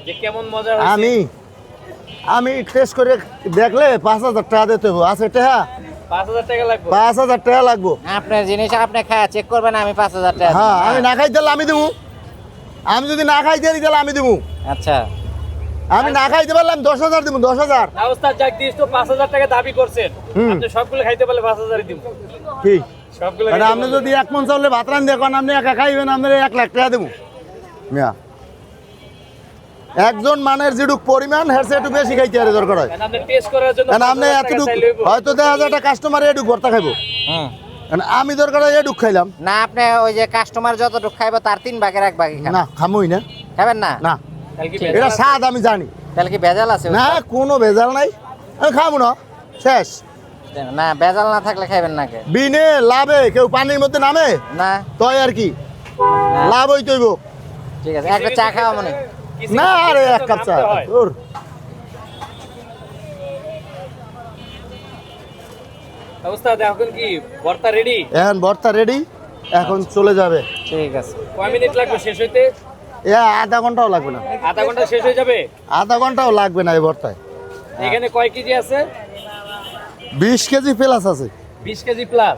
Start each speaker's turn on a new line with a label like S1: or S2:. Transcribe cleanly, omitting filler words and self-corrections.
S1: যে কেমন মজা হয়েছে।
S2: আমি টেস্ট করে দেখলে 5,000 টাকা দিতে হবে। আছে টাকা?
S1: 5,000 টাকা লাগবে।
S2: 5,000 টাকা লাগবে।
S3: আপনার জিনিস আপনি খায় চেক করবেন, আমি 5,000 টাকা
S2: হ্যাঁ,
S3: দিব।
S2: আমি না খাই তাহলে আমি দেবো। আমি যদি না খাই তাহলে আমি দেবো।
S3: আচ্ছা,
S2: আমি না খাইতে পারলাম 10,000 দেবো। 10,000
S1: না ওস্তাদ, যাক দিস তো 5,000 টাকা দাবি করছেন।
S2: হুম।
S1: আপনি সবগুলো খাইতে পারলে 5,000 দিব।
S2: কি?
S1: সবগুলো
S2: মানে
S1: খাইতে
S2: আপনি
S1: পারলে।
S2: যদি 1 মন চাউলে ভাত রান দেখেন, আপনি একা খাইবেন, আপনার 1 লাখ টাকা দেবো। মিয়া, একজন মানের যেটুক পরিমাণ হেরছে একটু বেশি খাইতে আরে দরকার হয়।
S1: কারণ আপনি টেস্ট করার জন্য
S2: কারণ আপনি
S1: 5,000 টাকা
S2: এতটুক
S1: চাইলে হইব।
S2: হয়তো 10,000 টাকা কাস্টমার এটুক ভর্তা খাইবো।
S3: হুম।
S2: কারণ আমি দরকার হয় এটুক খাইলাম।
S3: না আপনি ওই যে কাস্টমার যতটুকু খাইবো তার 3 ভাগের 1 ভাগই খান।
S2: না, খামুই না।
S3: খাবেন না?
S2: না,
S1: তাহলে কি
S3: ঠিক।
S1: ভেজাল
S2: এটা
S1: আছে?
S2: স্বাদ আমি জানি।
S3: তাহলে কি ভেজাল আছে?
S2: না, কোনো ভেজাল নাই। আমি খাবো না, শেষ।
S3: না, ভেজাল না থাকলে খাইবেন না কে?
S2: বিনে লাভে কেউ পানির মধ্যে নামে
S3: না,
S2: তয় আর কি
S3: না।
S2: লাভ হইতইব।
S3: ঠিক আছে, একটা চা খাওয়া মনে।
S1: কিছু
S2: না
S1: কিছু
S2: আরে,
S1: কিছু
S2: 1 কাপ চা
S1: নামতে হয়।
S2: তোর।
S1: ওস্তাদ, এখন কি ভর্তা রেডি?
S2: এখন ভর্তা রেডি, এখন চলে যাবে।
S3: ঠিক আছে।
S1: কয় মিনিট লাগবে শেষ হইতে?
S2: এ আধা ঘন্টাও লাগবে না।
S1: আধা ঘন্টা শেষ হয়ে যাবে।
S2: আধা ঘন্টাও লাগবে না এই ভর্তায়।
S1: এখানে কয় কেজি আছে?
S2: 20 কেজি প্লাস আছে।
S1: 20 কেজি প্লাস।